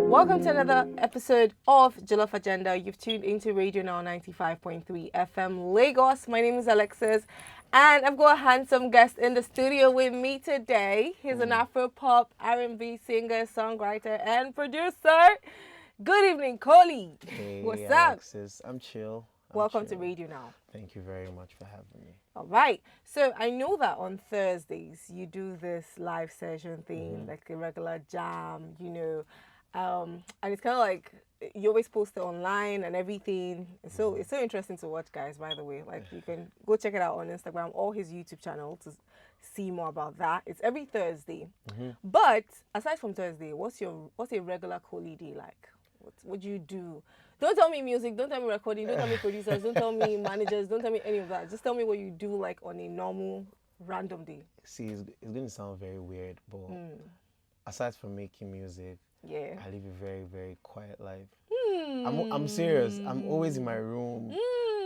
Welcome to another episode of Jollof Agenda. You've tuned into Radio Now 95.3 FM Lagos. My name is Alexis, and I've got a handsome guest in the studio with me today. He's an Afro-pop, R&B singer, songwriter, and producer. Good evening, Kholi. Hey, What's Alexis. up? I'm chill. Welcome to Radio Now. Thank you very much for having me. All right. So I know that on Thursdays you do this live session thing, like a regular jam, and it's kind of like you always post it online and everything. So it's so interesting to watch, guys. By the way, like you can go check it out on Instagram or his YouTube channel to see more about that. It's every Thursday. But aside from Thursday, what's a regular Kholi day like? What do you do? Don't tell me music, don't tell me recording, don't tell me producers, don't tell me managers, don't tell me any of that. Just tell me what you do like on a normal, random day. See, it's going to sound very weird, but aside from making music, I live a very, very quiet life. I'm serious. I'm always in my room,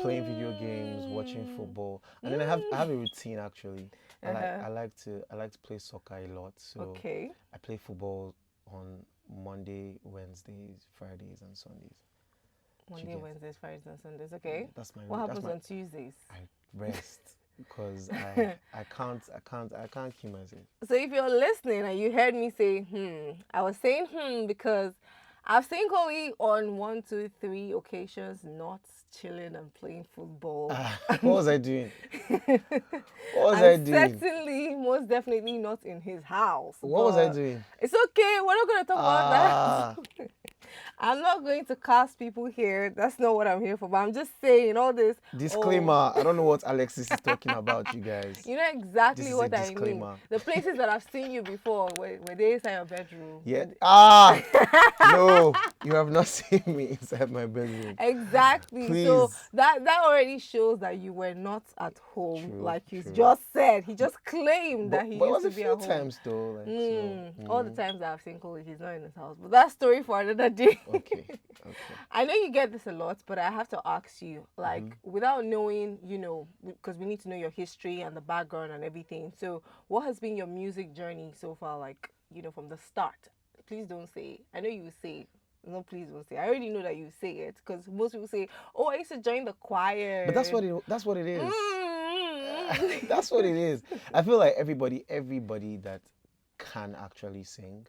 playing video games, watching football, and then I have a routine actually. I like to play soccer a lot. So I play football on Monday, Wednesdays, Fridays, and Sundays. Monday, Wednesdays, Fridays, and Sundays. Okay. Yeah, that's my. What happens on Tuesdays? I rest because I can't keep myself. So if you're listening and you heard me say I was saying because I've seen Kholi on 1, 2, 3 occasions not chilling and playing football. What was I doing? What was I doing? Certainly, most definitely not in his house. What was I doing? It's okay. We're not going to talk about that. I'm not going to cast people here. That's not what I'm here for. But I'm just saying all this. Disclaimer. I don't know what Alexis is talking about, you guys. You know exactly what I mean. Disclaimer. The places that I've seen you before, were they inside your bedroom? Yeah. No, you have not seen me inside my bedroom. Exactly. Please. So that already shows that you were not at home, like you just said. He just claimed that he used to be at home. But it was a few times though. All the times that I've seen Kholi, he's not in his house. But that's story for another day. Okay. I know you get this a lot, but I have to ask you, like, without knowing, because we need to know your history and the background and everything. So what has been your music journey so far, like, from the start? Please don't say. I know you say. No, please don't say. I already know that you say it because most people say, "Oh, I used to join the choir." But that's what it is. That's what it is. I feel like everybody that can actually sing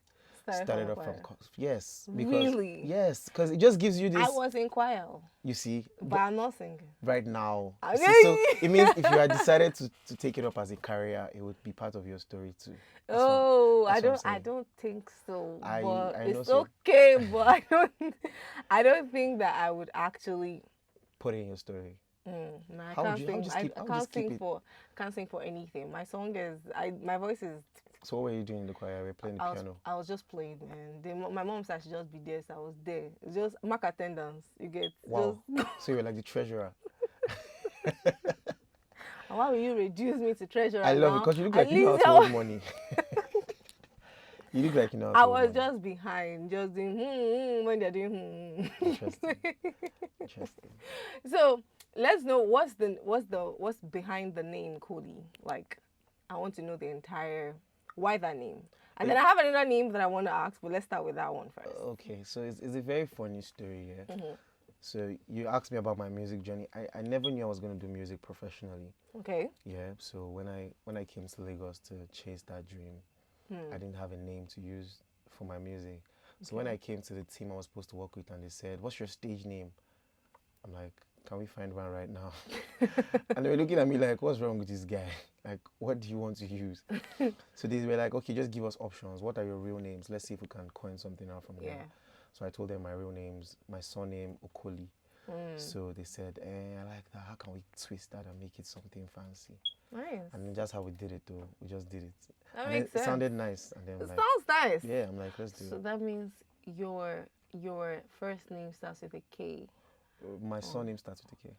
started off from yes, because because it just gives you this. I was in choir. You see, but I'm not singing right now. See, so it means if you had decided to take it up as a career, it would be part of your story too. I don't think so. But it's okay. But I don't think that I would actually put it in your story. No, I can't sing for anything. My song is my voice is. So what were you doing in the choir? Were you playing the piano? I was just playing, and my mom said I should just be there, so I was there. It's just mark attendance. You get. Wow. So you were like the treasurer. Why will you reduce me to treasurer? I love it because you look like you know how to hold money. You look like you know how to hold money. I was just behind, just doing when they're doing Interesting. So let's know what's behind the name Kholi. Like, I want to know the entire why that name. And then I have another name that I want to ask, but let's start with that one first. Okay, so it's a very funny story, yeah. So you asked me about my music journey. I never knew I was going to do music professionally. Okay. Yeah, so when I came to Lagos to chase that dream, I didn't have a name to use for my music. So when I came to the team I was supposed to work with and they said, "What's your stage name?" I'm like, "Can we find one right now?" And they were looking at me like, "What's wrong with this guy? Like, what do you want to use?" So they were like, "Okay, just give us options. What are your real names? Let's see if we can coin something out from there." So I told them my real names, my surname, Kholi. So they said, I like that. How can we twist that and make it something fancy? Nice. And then that's how we did it, though. We just did it. That makes sense. It sounded nice. And then it sounds nice. Yeah, I'm like, let's do it. So that means your first name starts with a K. My surname starts with a K.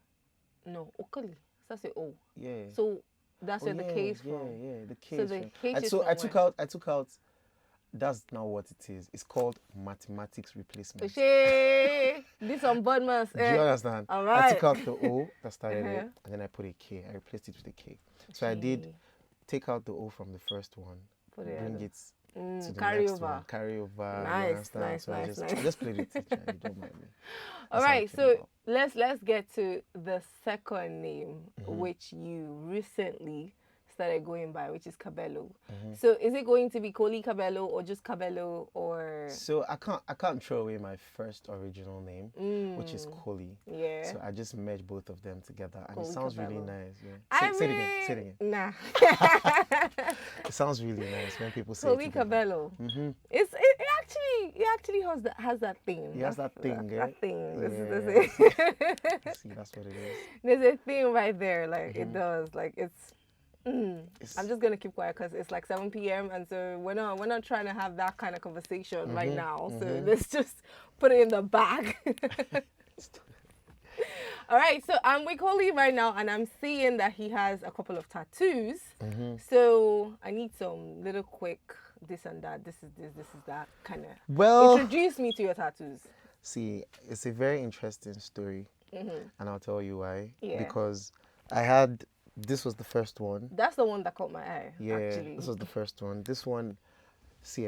No, Kholi starts with O. Yeah. So that's where the K is from. Yeah, the K so is the from. K is so from I took out. That's not what it is. It's called mathematics replacement. This on Budman's. Do you understand? All right. I took out the O that started it, and then I put a K. I replaced it with a K. So I did take out the O from the first one, bring it to the carry next over. one. Carry over. You Nice, understand? nice, So nice, I nice. just played it, teacher. You don't mind me. All That's how it right, came so about. let's get to the second name which you recently started going by, which is Kabelo. So is it going to be Kholi Kabelo or just Kabelo or So I can't throw away my first original name, which is Kholi. yeah? So I just merged both of them together, and it Kholi sounds really Kabelo. nice. Yeah. I Say it again. Say it again. Nah. It sounds really nice when people say Kholi it together. Kabelo. It actually has that thing. He has that thing, yeah. That thing. This Yeah. is See, that's what it is. There's a thing right there. Like it does. Like it's. I'm just gonna keep quiet because it's like 7 p.m. and so we're not trying to have that kind of conversation right now. So let's just put it in the bag. All right, so I'm with Kholi right now, and I'm seeing that he has a couple of tattoos. So I need some little quick this and that. This is that kind of. Well, Introduce me to your tattoos. see, it's a very interesting story, and I'll tell you why. Yeah. Because this was the first one. That's the one that caught my eye. Yeah, actually. this was the first one. This one, see,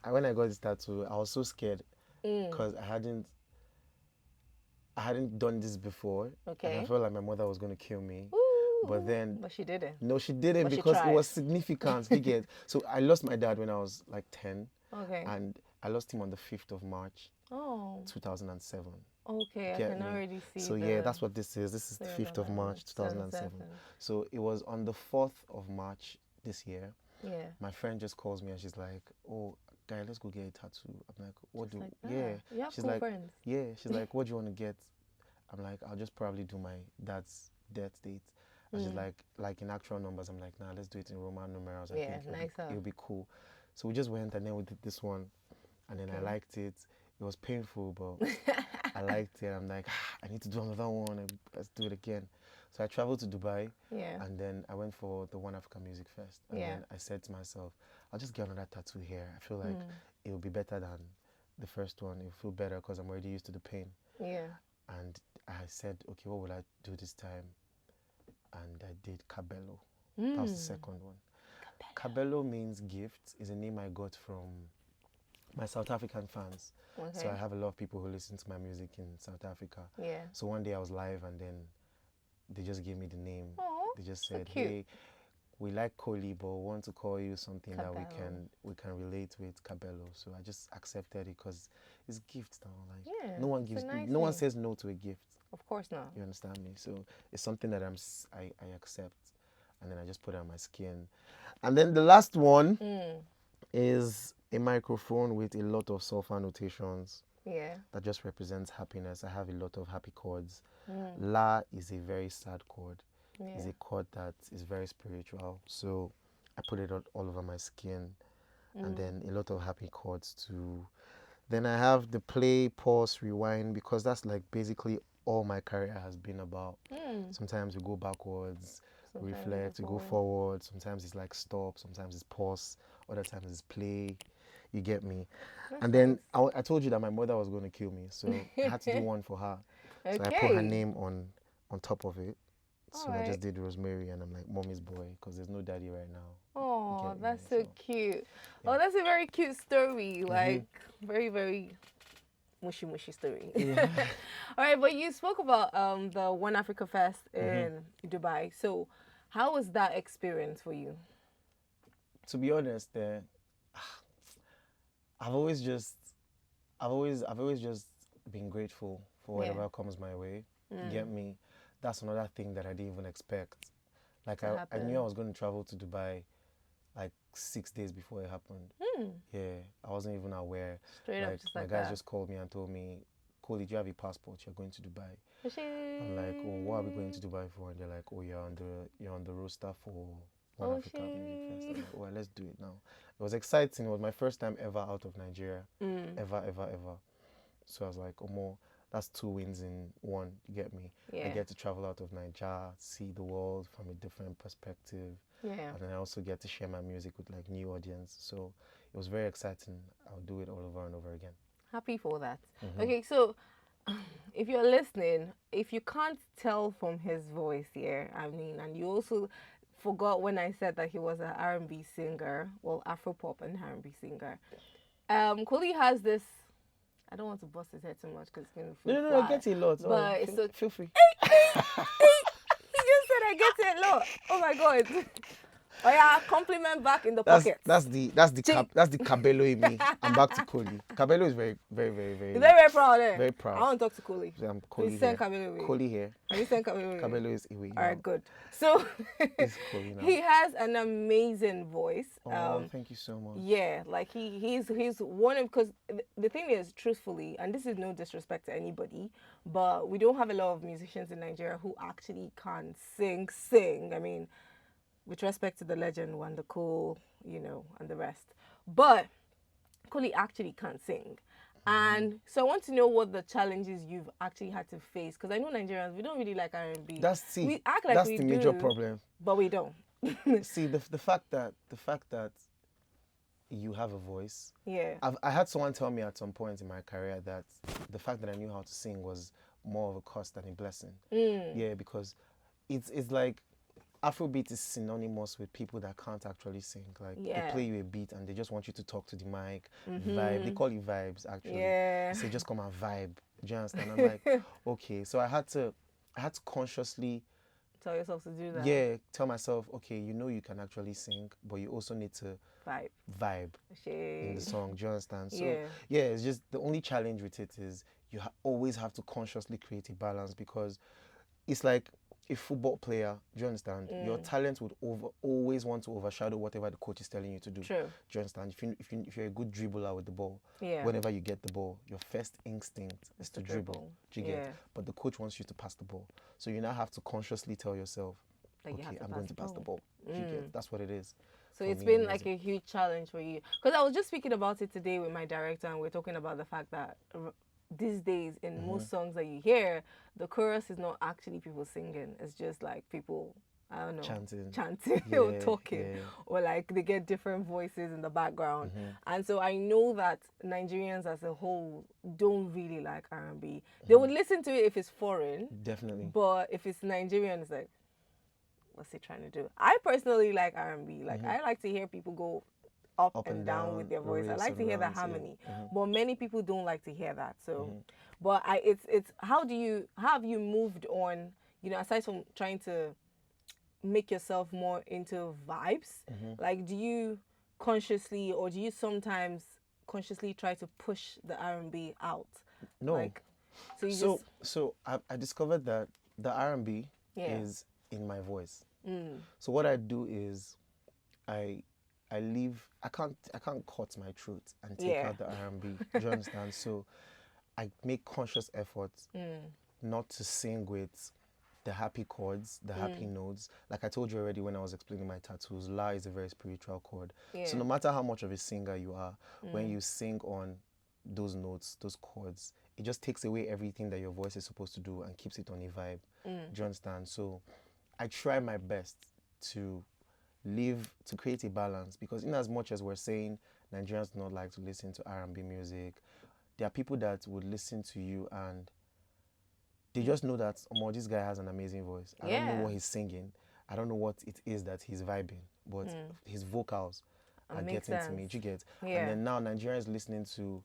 when I got this tattoo, I was so scared because I hadn't done this before. Okay. And I felt like my mother was going to kill me. Ooh, But then, but she didn't. no, she didn't, But she because it tried. was significant. You get? So I lost my dad when I was like 10. Okay. And I lost him on the 5th of March, Oh. 2007. Okay, I Get can me? already see. So yeah, that's what this is. This is the Yeah, 5th of March, 2007. So it was on the 4th of March this year. Yeah. My friend just calls me and she's like, "Oh, guy, let's go get a tattoo." I'm like, "What do?" Like, Yeah. You have She's cool like, friends. "Yeah." She's like, "What do you want to get?" I'm like, "I'll just probably do my dad's death date." And she's like in actual numbers. I'm like, "Nah, let's do it in Roman numerals. I Yeah, think nicer. it'll be cool." So we just went and then we did this one, and then I liked it. It was painful, but I liked it. I'm like, I need to do another one. Let's do it again. So I traveled to Dubai, Yeah. and then I went for the One Africa Music Fest. And then I said to myself, I'll just get another tattoo here. I feel like it will be better than the first one. It will feel better because I'm already used to the pain. Yeah. And I said, okay, what will I do this time? And I did Kabelo. That was the second one. Kabelo means gift. Is a name I got from my South African fans. Okay. So I have a lot of people who listen to my music in South Africa. Yeah. So one day I was live and then they just gave me the name. Aw, They just so said, cute. "Hey, we like Kholi, but we want to call you something that Kabelo. we can relate with, Kabelo." So I just accepted it because it's gifts now. Like Yeah, no one it's a gives, nice no one name. says no to a gift. Of course not. You understand me? So it's something that I accept, and then I just put it on my skin. And then the last one is a microphone with a lot of sulfur notations Yeah. that just represents happiness. I have a lot of happy chords. La is a very sad chord. It's Yeah. a chord that is very spiritual. So I put it all over my skin. And then a lot of happy chords too. Then I have the play, pause, rewind, because that's like basically all my career has been about. Sometimes we go backwards, Sometimes reflect, we we go go forward. Sometimes it's like stop, sometimes it's pause, other times it's play. You get me? And then I told you that my mother was going to kill me, so I had to do one for her. So I put her name on top of it. So I just did Rosemary, and I'm like, "Mommy's boy," because there's no daddy right now. Oh, Get me? that's so So, cute. Oh, that's a very cute story. Like very, very mushy story. All right, but you spoke about the One Africa Fest in Dubai. So how was that experience for you? To be honest, I've always just been grateful for whatever comes my way. You get me? That's another thing that I didn't even expect. Like I knew I was going to travel to Dubai like 6 days before it happened. Yeah, I wasn't even aware. Straight up, just my like guys that. just called me and told me, "Kholi, do you have a passport? You're going to Dubai." I'm like, Oh, "Oh, what are we going to Dubai for?" And they're like, "Oh, you're on the roster for One Oh, Africa Music Fest." I'm shit. like, "Oh, well, let's do it now." It was exciting. It was my first time ever out of Nigeria, ever. So I was like, "Oh, more. That's 2 wins in one." You get me? I Yeah. get to travel out of Nigeria, see the world from a different perspective, Yeah. and then I also get to share my music with like new audience. So it was very exciting. I'll do it all over and over again. Happy for that. Okay, so if you're listening, if you can't tell from his voice here, I mean, and you also, forgot when I said that he was an R&B singer, well, Afro pop and R&B singer. Kholi has this. I don't want to bust his head too much because it's going to feel No, fly. get it a lot. But it's so. Feel free. He just said I get it a lot. Oh my god. Oh yeah, compliment back in the pocket. That's the Kabelo in me. I'm back to Kholi. Kabelo is very, very, very, very. He's very, very proud. Very proud. I want to talk to Kholi. So I'm Kholi Please send here. Kabelo away. Kholi here. Have you sent Kabelo away? Kabelo is away. All right, good. So He's Kholi now. he has an amazing voice. Oh, thank you so much. Yeah, like he's one of, because the thing is, truthfully, and this is no disrespect to anybody, but we don't have a lot of musicians in Nigeria who actually can sing. I mean, with respect to the legend Wanda Cole, and the rest. But Kholi actually can sing. And so I want to know what the challenges you've actually had to face, because I know Nigerians, we don't really like R&B. We act like that's we the do, major problem. but we don't. See, the fact that you have a voice. Yeah. I had someone tell me at some point in my career that the fact that I knew how to sing was more of a curse than a blessing. Yeah, because it's like Afrobeat is synonymous with people that can't actually sing. Like they play you a beat and they just want you to talk to the mic, vibe. They call it vibes actually. Yeah. They say just come and vibe. Do you understand? I'm like, okay. So I had to consciously Tell yourself to do that. Yeah, tell myself, okay, you can actually sing, but you also need to vibe in the song. Do you understand? So yeah, it's just the only challenge with it is you always have to consciously create a balance, because it's like a football player. Do you understand? Your talent would always want to overshadow whatever the coach is telling you to do. True. Do you understand? If you're a good dribbler with the ball, yeah, whenever you get the ball, your first instinct is to dribble. Do you get? But the coach wants you to pass the ball, so you now have to consciously tell yourself, okay, I'm going to pass the ball. Do you get? That's what it is. So it's been like a huge challenge for you, because I was just speaking about it today with my director, and we're talking about the fact that these days in most songs that you hear, the chorus is not actually people singing. It's just like people, I don't know, chanting or talking, or like they get different voices in the background. And so I know that Nigerians as a whole don't really like R&B. They would listen to it if it's foreign, definitely, but if it's Nigerian, it's like, what's he trying to do? I personally like R&B. Like I like to hear people go up and down with their voice. I like to hear the harmony, but many people don't like to hear that. So, but it's how have you moved on? Aside from trying to make yourself more into vibes, like do you consciously, or do you sometimes consciously try to push the R&B out? No. Like, so I discovered that the R&B is in my voice. So what I do is I can't cut my throat and take out the R&B. Do you understand? So I make conscious efforts not to sing with the happy chords, the happy notes. Like I told you already when I was explaining my tattoos, La is a very spiritual chord. So no matter how much of a singer you are, when you sing on those notes, those chords, it just takes away everything that your voice is supposed to do and keeps it on a vibe. Do you understand? So I try my best to create a balance, because in as much as we're saying Nigerians do not like to listen to R&B music, there are people that would listen to you and they just know that, oh, this guy has an amazing voice. I don't know what he's singing. I don't know what it is that he's vibing, but his vocals are getting to me. Do you get? And then now Nigeria is listening to,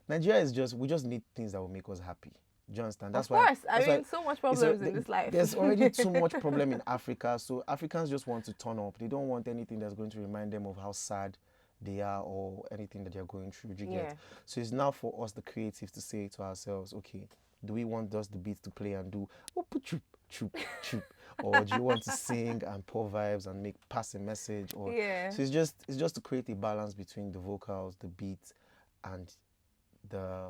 we just need things that will make us happy. Do you understand? That's of course. I mean, so much problems in this life. There's already too much problem in Africa. So Africans just want to turn up. They don't want anything that's going to remind them of how sad they are or anything that they're going through. Do you get? So it's now for us, the creatives, to say to ourselves, okay, do we want just the beats to play and do choop, choop, choop? Or do you want to sing and pour vibes and pass a message? Or so it's just to create a balance between the vocals, the beats, and the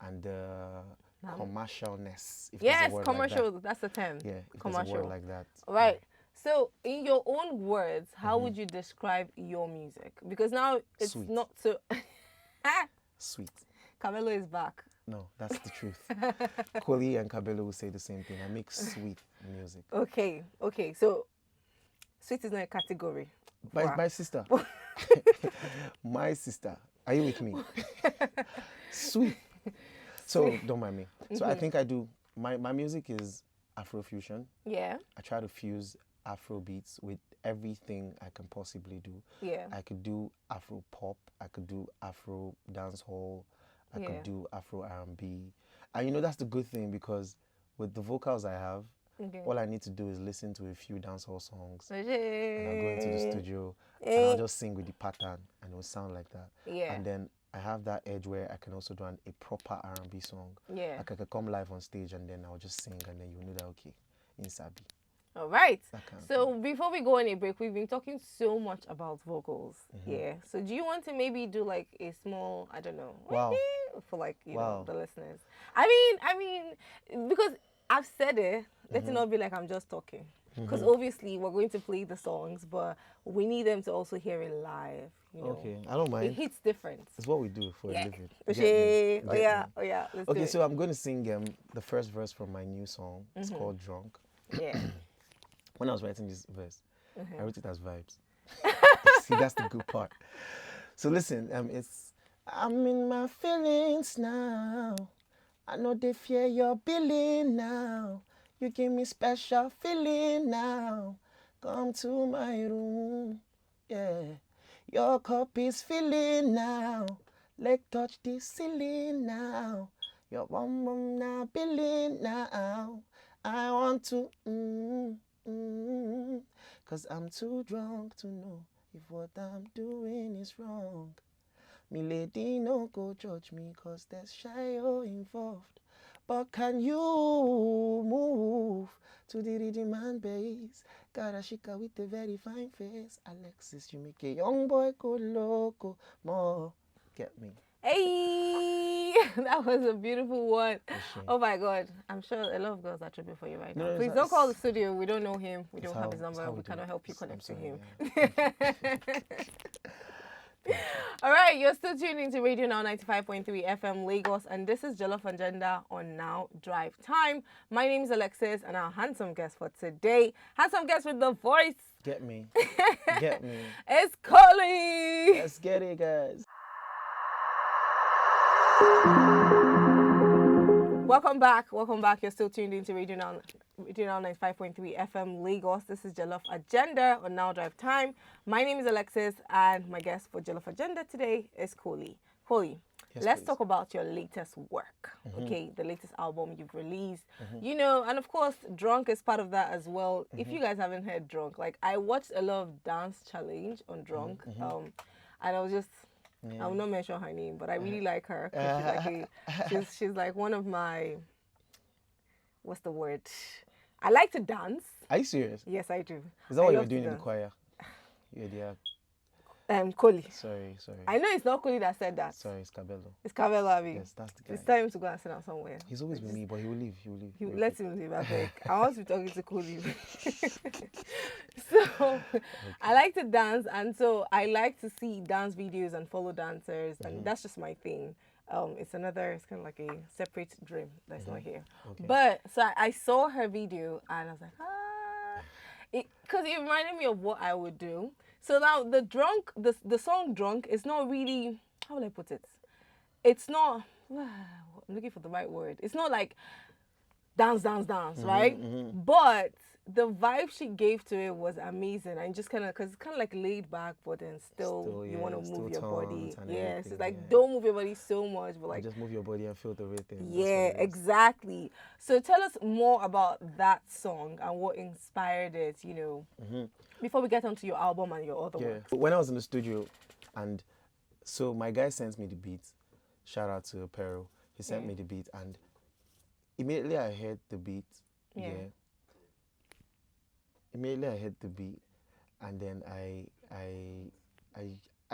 and the commercialness. Yes, commercial. That's the term. Yeah, commercial. There's a word like that. Right. So, in your own words, how would you describe your music? Because now it's not so. Sweet. Kabelo is back. No, that's the truth. Kholi and Kabelo will say the same thing. I make sweet music. Okay. So, sweet is not a category. My sister. My sister. Are you with me? Sweet. So don't mind me. So I think I do. My music is Afrofusion. Yeah. I try to fuse Afro beats with everything I can possibly do. Yeah. I could do Afro pop, I could do Afro dance hall, I could do Afro R&B. And you know, that's the good thing, because with the vocals I have, Okay. all I need to do is listen to a few dancehall songs, and I'll go into the Okay. studio and I'll just sing with the pattern, and it will sound like that. Yeah. And then I have that edge where I can also do a proper R&B song. Yeah. Like I could come live on stage and then I'll just sing, and then you know that, okay, in Sabi. All right. That kind of So before we go on a break, we've been talking so much about vocals. Yeah. So do you want to maybe do like a small, I don't know, Wow. for like, you know, Wow. the listeners? I mean, because I've said it, let it not be like I'm just talking. Because obviously we're going to play the songs, but we need them to also hear it live. You know? Okay, I don't It mind. hits different. It's what we do for a living. Okay. Get Oh me. yeah. Oh yeah. Let's do Okay, it. so I'm going to sing the first verse from my new song. It's called Drunk. Yeah. When I was writing this verse, I wrote it as vibes. Mm-hmm. See, that's the good part. So listen, I'm in my feelings now. I know they fear your billing now. You give me special feeling now. Come to my room, yeah. Your cup is filling now. Leg touch the ceiling now. Your bum now billing now. I want to, cause I'm too drunk to know if what I'm doing is wrong. Me lady no go judge me, cause there's shy involved. But can you move to the rhythm and bass? Gotta shika with a very fine face. Alexis, you make a young boy go loco. More, get me. Hey, that was a beautiful one. Appreciate. Oh my God, I'm sure a lot of girls are tripping for you right now. No, Please don't call the studio. We don't know him. We don't have his number. We cannot help you connect to him. All right, you're still tuning into Radio Now 95.3 FM Lagos, and this is Jollof Agenda on Now Drive Time. My name is Alexis, and our handsome guest for today, handsome guest with the voice. Get me. Get me. It's Kholi. Let's get it, guys. Welcome back. Welcome back. You're still tuned into Radio Now 95.3 FM Lagos. This is Jollof Agenda on Now Drive Time. My name is Alexis, and my guest for Jollof Agenda today is Kholi. Kholi, Yes, let's please. talk about your latest work. Okay, the latest album you've released. You know, and of course, Drunk is part of that as well. If you guys haven't heard Drunk, like I watched a lot of dance challenge on Drunk, and I was just. Yeah. I will not mention her name, but I really like her. 'Cause she's like one of my, what's the word? I like to dance. Are you serious? Yes, I do. Is that what you were love to doing in the dance. choir? Yeah. Kholi. Sorry. I know it's not Kholi that said that. Sorry, it's Kabelo. It's Kabelo, Abi. Yes, that's the guy. It's time to go and sit down somewhere. He's always with me, but he will leave. Let him leave, I beg. I want to be talking to Kholi. So, I like to dance, and so I like to see dance videos and follow dancers, and that's just my thing. It's kind of like a separate dream that's not here. Okay. But, so I saw her video, and I was like, because it reminded me of what I would do. So now the song Drunk is not really, how will I put it? It's not, I'm looking for the right word. It's not like dance, right? But the vibe she gave to it was amazing. And just kind of, because it's kind of like laid back, but then still you want to move your body. Yes, it's like don't move your body so much, but like just move your body and feel the rhythm. Yeah, exactly. So tell us more about that song and what inspired it, you know, before we get onto your album and your other work. When I was in the studio, and so my guy sends me the beat. Shout out to Pero. He sent me the beat, and immediately I heard the beat. Immediately I heard the beat, and then I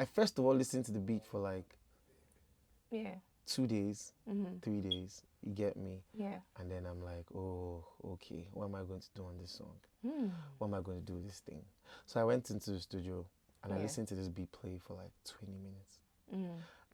first of all listened to the beat for like 2 days, 3 days. You get me? Yeah. And then I'm like, oh, okay, what am I going to do on this song? What am I going to do with this thing? So I went into the studio and I listened to this beat play for like 20 minutes.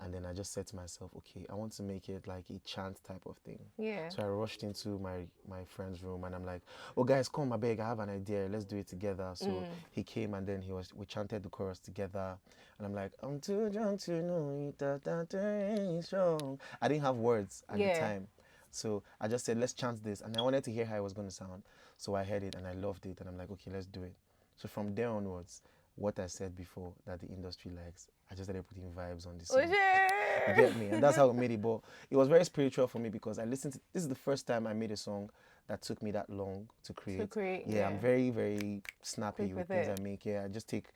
And then I just said to myself, okay, I want to make it like a chant type of thing. Yeah. So I rushed into my friend's room and I'm like, oh guys, come, I beg, I have an idea. Let's do it together. So he came and then we chanted the chorus together. And I'm like, I'm too drunk to know it, that is wrong. I didn't have words at the time. So I just said, let's chance this. And I wanted to hear how it was going to sound. So I heard it and I loved it. And I'm like, okay, let's do it. So from there onwards, what I said before that the industry likes, I just started putting vibes on the song. You get me? And that's how it made it. But it was very spiritual for me because I listened to, this is the first time I made a song that took me that long to create. Yeah, I'm very, very snappy with things I make. Yeah, I just take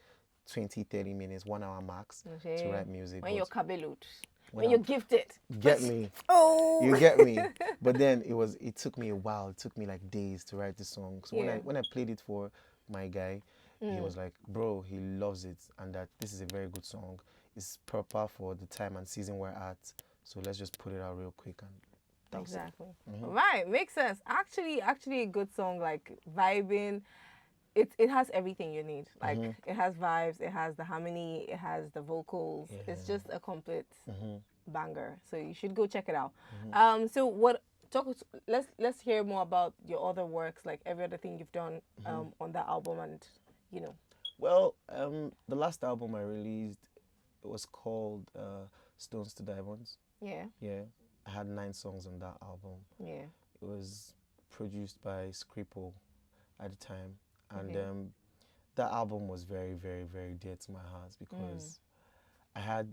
20, 30 minutes, 1 hour max to write music. When you're Kabelo, when you're gifted. Get me. Oh. You get me. But then it took me a while. It took me like days to write the song. So when I played it for my guy, he was like, bro, he loves it and that this is a very good song. It's proper for the time and season we're at. So let's just put it out real quick and exactly. Right, makes sense. Actually a good song, like vibing. It has everything you need. Like it has vibes, it has the harmony, it has the vocals. It's just a complete banger. So you should go check it out. So let's hear more about your other works, like every other thing you've done on that album and Well, the last album I released, it was called Stones to Diamonds. Yeah. Yeah. I had 9 songs on that album. Yeah. It was produced by Scrippo at the time. And that album was very, very, very dear to my heart because I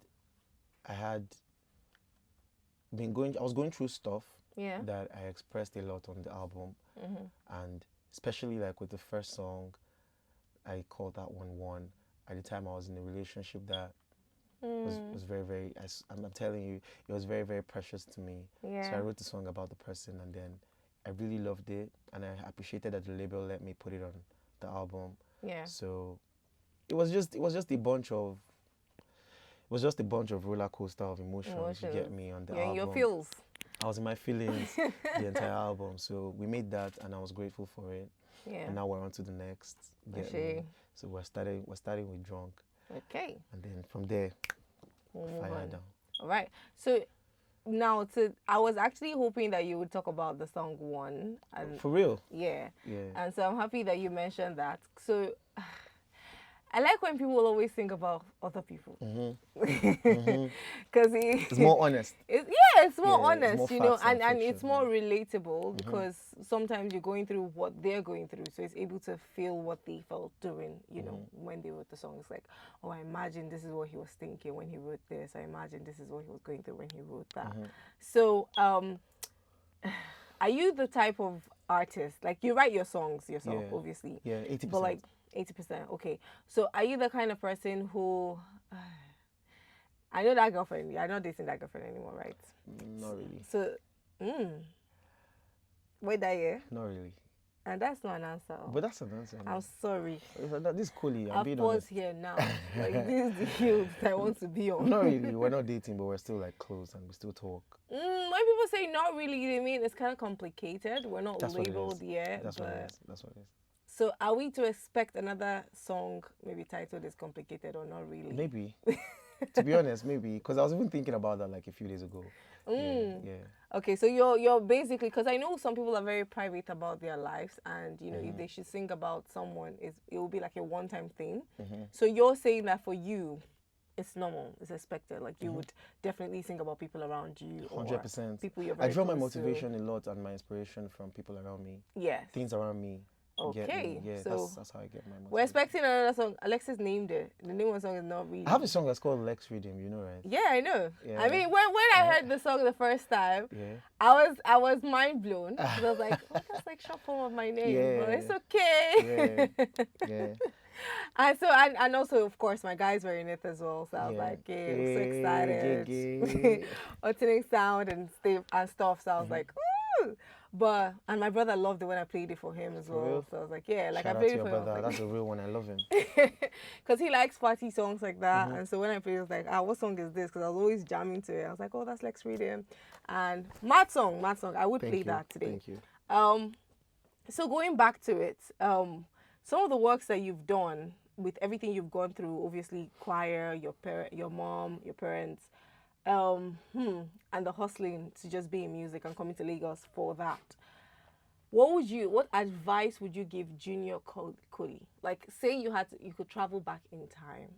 was going through stuff that I expressed a lot on the album. And especially like with the first song, I called that one. At the time I was in a relationship that was very, very, I'm telling you, it was very, very precious to me. Yeah. So I wrote the song about the person and then I really loved it and I appreciated that the label let me put it on the album. Yeah. So it was just a bunch of roller coaster of emotions. You get me on the album. Your feels. I was in my feelings the entire album. So we made that and I was grateful for it. Yeah. And now we're on to the next. Get me? So we're starting with Drunk. Okay. And then from there, fire down. All right. So now, I was actually hoping that you would talk about the song One. And for real? Yeah. Yeah. And so I'm happy that you mentioned that. So I like when people always think about other people. Because it's more honest. It's more honest, it's more you know, and it's more relatable because sometimes you're going through what they're going through. So it's able to feel what they felt doing, you know, when they wrote the song. It's like, oh, I imagine this is what he was thinking when he wrote this. I imagine this is what he was going through when he wrote that. So are you the type of artist, like you write your songs yourself, obviously? Yeah, 80%. But like 80%, okay. So are you the kind of person who... I know that girlfriend. You're not dating that girlfriend anymore, right? Not really. So, wait that year? Not really. And that's not an answer. But that's an answer. I'm sorry. This is Kholi. I'll pause here now. Like, this is the hill that I want to be on. Not really. We're not dating, but we're still like close and we still talk. When people say not really, they mean it's kind of complicated. We're not labeled yet. That's what it is. That's what it is. So are we to expect another song maybe titled is complicated or not really? Maybe. To be honest, maybe. Because I was even thinking about that like a few days ago. Yeah. Okay, so you're basically, because I know some people are very private about their lives and, you know, if they should sing about someone, it will be like a one-time thing. So you're saying that for you, it's normal, it's expected. Like you would definitely sing about people around you. 100%. People you're very I draw my close to. motivation a lot and my inspiration from people around me. Yes. Things around me. Okay. Yeah, so that's how I get my motivation. We're expecting another song. Alexis named it. The name of the song is not really. I have a song that's called Lex Rhythm, you know, right? Yeah, I know. Yeah. I mean, when I heard the song the first time, I was mind blown. I was like, oh, that's like short form of my name, but it's okay. Yeah. And so and also of course my guys were in it as well. So I was like, yeah, I'm so excited. Alternating sound and stuff. So I was like, ooh. But and my brother loved it when I played it for him as well. So I was like, yeah, like shout I played out to it for your him. brother. That's a real one. I love him. Because he likes party songs like that. And so when I played, it was like, what song is this? Because I was always jamming to it. I was like, oh, that's Lex Reading. And mad song. I would play that today. Thank you. So going back to it, some of the works that you've done with everything you've gone through, obviously choir, your mom, your parents, and the hustling to just be in music and coming to Lagos for that. What advice would you give Junior Kholi? Like, say you could travel back in time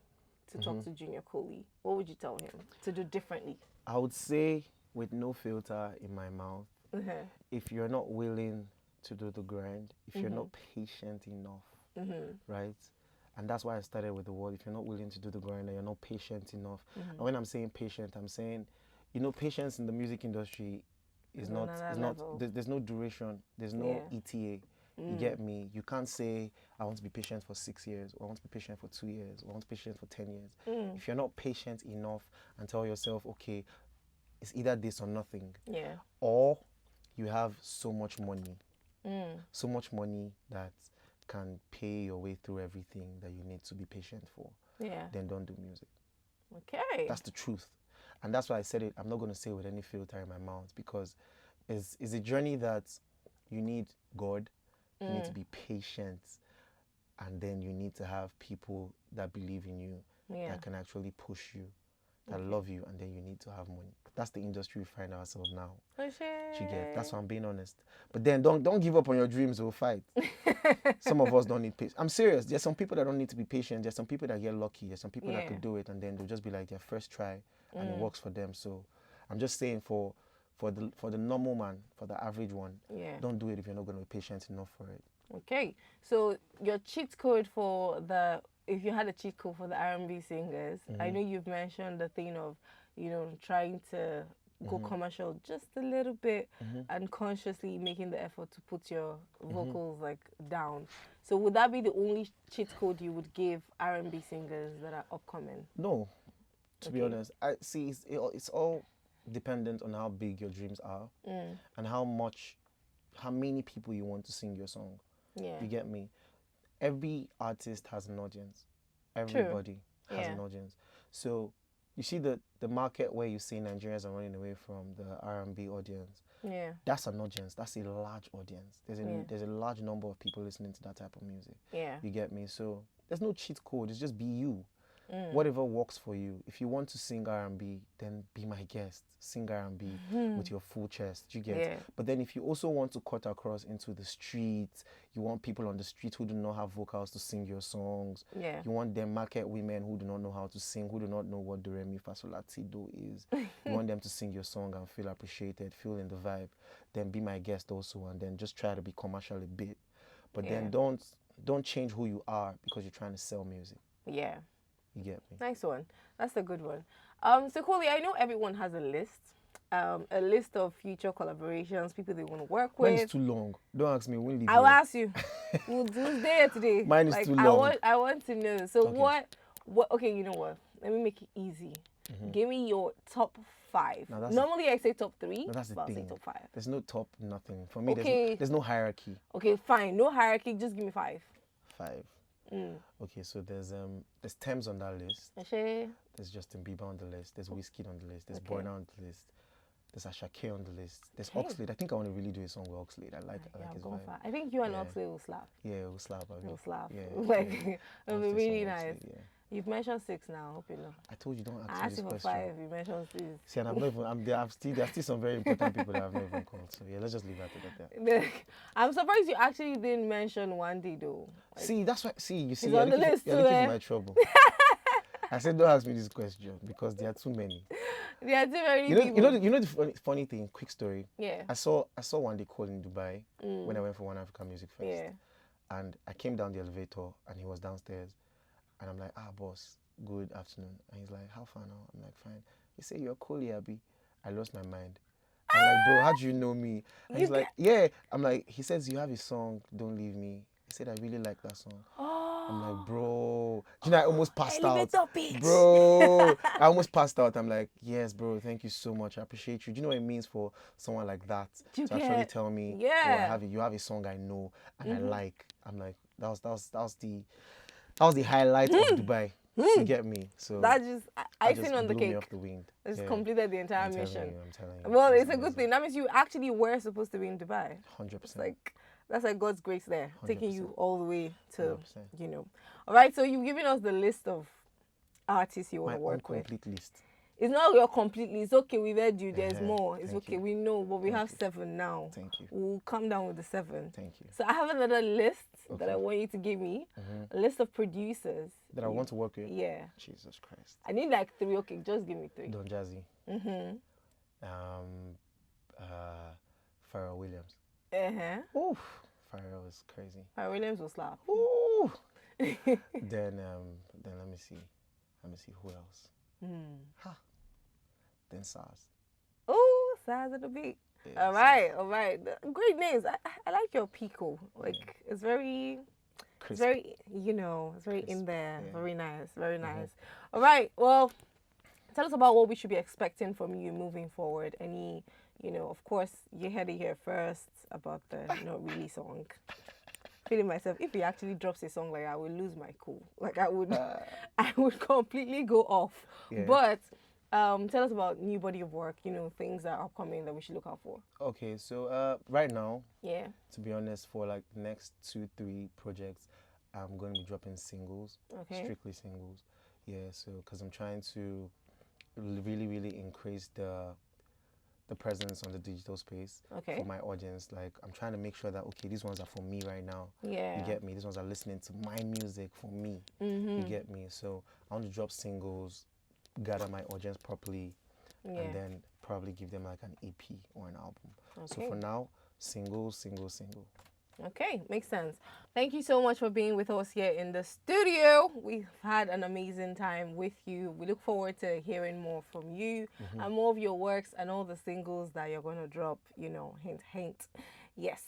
to talk to Junior Kholi. What would you tell him to do differently? I would say, with no filter in my mouth, if you're not willing to do the grind, if you're not patient enough, right? And that's why I started with the word. If you're not willing to do the grind and you're not patient enough, and when I'm saying patient, I'm saying, patience in the music industry is not. There's no duration. There's no ETA. You get me? You can't say, I want to be patient for 6 years, or I want to be patient for 2 years, or I want to be patient for 10 years. If you're not patient enough and tell yourself, okay, it's either this or nothing. Yeah. Or you have so much money that can pay your way through everything that you need to be patient for. Yeah. Then don't do music. Okay. That's the truth. And that's why I said it. I'm not going to say it with any filter in my mouth, because it's a journey that you need God. You need to be patient, and then you need to have people that believe in you, that can actually push you, that love you, and then you need to have money. That's the industry we find ourselves now. You get? That's why I'm being honest. But then don't give up on your dreams or fight. Some of us don't need patience. I'm serious. There's some people that don't need to be patient. There's some people that get lucky. There's some people that could do it, and then they'll just be like their first try, and it works for them. So I'm just saying for the normal man, for the average one, don't do it if you're not going to be patient enough for it. Okay, so your cheat code if you had a cheat code for the R&B singers, I know you've mentioned the thing of, trying to go commercial just a little bit and consciously making the effort to put your vocals down. So would that be the only cheat code you would give R&B singers that are upcoming? No, to be honest. I see it's all dependent on how big your dreams are and how many people you want to sing your song. Yeah. You get me? Every artist has an audience. Everybody has an audience. So you see the market where you see Nigerians are running away from the R&B audience. Yeah. That's an audience. That's a large audience. There's a large number of people listening to that type of music. Yeah. You get me? So there's no cheat code. It's just be you. Whatever works for you. If you want to sing R&B, then be my guest. Sing R&B with your full chest. You get? Yeah. But then if you also want to cut across into the streets, you want people on the street who do not have vocals to sing your songs. Yeah. You want them market women who do not know how to sing, who do not know what do re mi fa sol la ti do is. You want them to sing your song and feel appreciated, feel in the vibe. Then be my guest also, and then just try to be commercial a bit. But then don't change who you are because you're trying to sell music. Yeah. You get me? Nice one. That's a good one. So Kholi, I know everyone has a list of future collaborations, people they want to work with. Mine is too long. Don't ask me. We'll leave I'll here. ask you. We'll do there today. Mine is too long. I want to know. So Okay. what? Okay, you know what? Let me make it easy. Give me your top 5. Now, Normally I say top 3. No, that's the but I'll say thing. top 5. There's no top nothing. For me, Okay. there's no hierarchy. Okay, fine. No hierarchy. Just give me 5. 5. Okay, so there's Thames on that list. Ashe. There's Justin Bieber on the list. There's Wizkid on the list. There's Okay. Burna on the list. There's Ashake on the list. There's Oxlade. I think I want to really do a song with Oxlade. I like his Go vibe. for it. I think you and Yeah. Oxley will slap. Yeah, it will slap. I mean. Will slap. Yeah, It'll be That's the really song, nice. Oxlade, yeah. You've mentioned 6 now. Hope you know. I told you don't I ask me asked this you for question. 5. You mentioned 6. See, and I'm not even. There are still some very important people that I've not even called. So yeah, let's just leave that at that. I'm surprised you actually didn't mention Wandy though. See, that's why. See, you see, He's on the list you're too, looking eh? for my trouble. I said, don't ask me this question because there are too many. There are too many people. You know the funny thing. Quick story. Yeah. I saw one day call in Dubai when I went for One Africa Music Fest. Yeah. And I came down the elevator and he was downstairs, and I'm like, boss, good afternoon. And he's like, how far now? I'm like, fine. He said, you're Kholi, Abi. I lost my mind. I'm like, bro, how do you know me? And he's like, yeah. I'm like, he says, you have a song, Don't Leave Me. He said, I really like that song. I'm like, bro. Do you know, I almost passed Elevator out. pitch. Bro, I almost passed out. I'm like, yes, bro, thank you so much. I appreciate you. Do you know what it means for someone like that to actually tell me, Yeah. you have a song I know and I like. I'm like, that was the highlight of Dubai. You get me? So That's just icing just on the blew me cake. off the wind. It's Yeah. completed the entire I'm telling mission. you, I'm telling you. Well, it's a good thing. That means you actually were supposed to be in Dubai. 100%. It's like that's like God's grace there, taking you 100%. all the way to 100%. All right, so you've given us the list of artists you want My to work with. complete list. It's not your completely. It's okay. We've heard you. There's Uh-huh. more. It's Thank okay. you. We know, but we Thank have you. 7 now. Thank you. We'll come down with the 7. Thank you. So I have another list that I Okay. want you to give me. A list of producers. That I want to work with? Yeah. Jesus Christ. I need like 3. Okay, just give me 3. Don Jazzy. Pharrell Williams. Uh-huh. Ooh, Pharrell is crazy. Pharrell Williams will slap. Ooh. then let me see. Let me see who else. Ha. Then SARS. Oh, size of the beat. Yeah, All right, all right. Great names. I like your Pico. Like it's very, Chris. very, it's very in Crisp, there. yeah. Very nice, very nice. All right. Well, tell us about what we should be expecting from you moving forward. Any, of course, you heard it here first about the Not Really song. Feeling myself, if he actually drops a song like I would lose my cool. Like I would, I would completely go off. Yeah. But tell us about new body of work. Things that are upcoming that we should look out for. Okay, so right now, Yeah. to be honest, for like the next 2-3 projects, I'm going to be dropping singles, Okay. strictly singles. Yeah, so because I'm trying to really, really increase the presence on the digital space Okay. for my audience. Like I'm trying to make sure that okay, these ones are for me right now. Yeah. You get me? These ones are listening to my music for me. You get me? So I want to drop singles, gather my audience properly, Yeah. and then probably give them like an EP or an album. Okay. So for now, single. Okay, makes sense. Thank you so much for being with us here in the studio. We've had an amazing time with you. We look forward to hearing more from you and more of your works and all the singles that you're going to drop, hint, hint. Yes.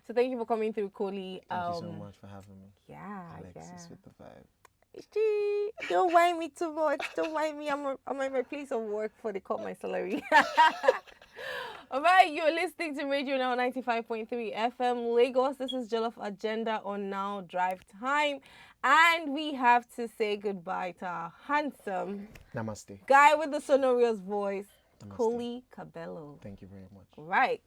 So thank you for coming through, Kholi. Thank you so much for having me. Yeah, Alexis with the vibe. Don't mind me too much. Don't mind me. I'm at my place of work before they cut my salary. All right, you're listening to Radio Now 95.3 FM Lagos. This is Jollof Agenda on Now Drive Time. And we have to say goodbye to our handsome Namaste. guy with the sonorous voice, Namaste. Kholi Kabelo. Thank you very much. Right.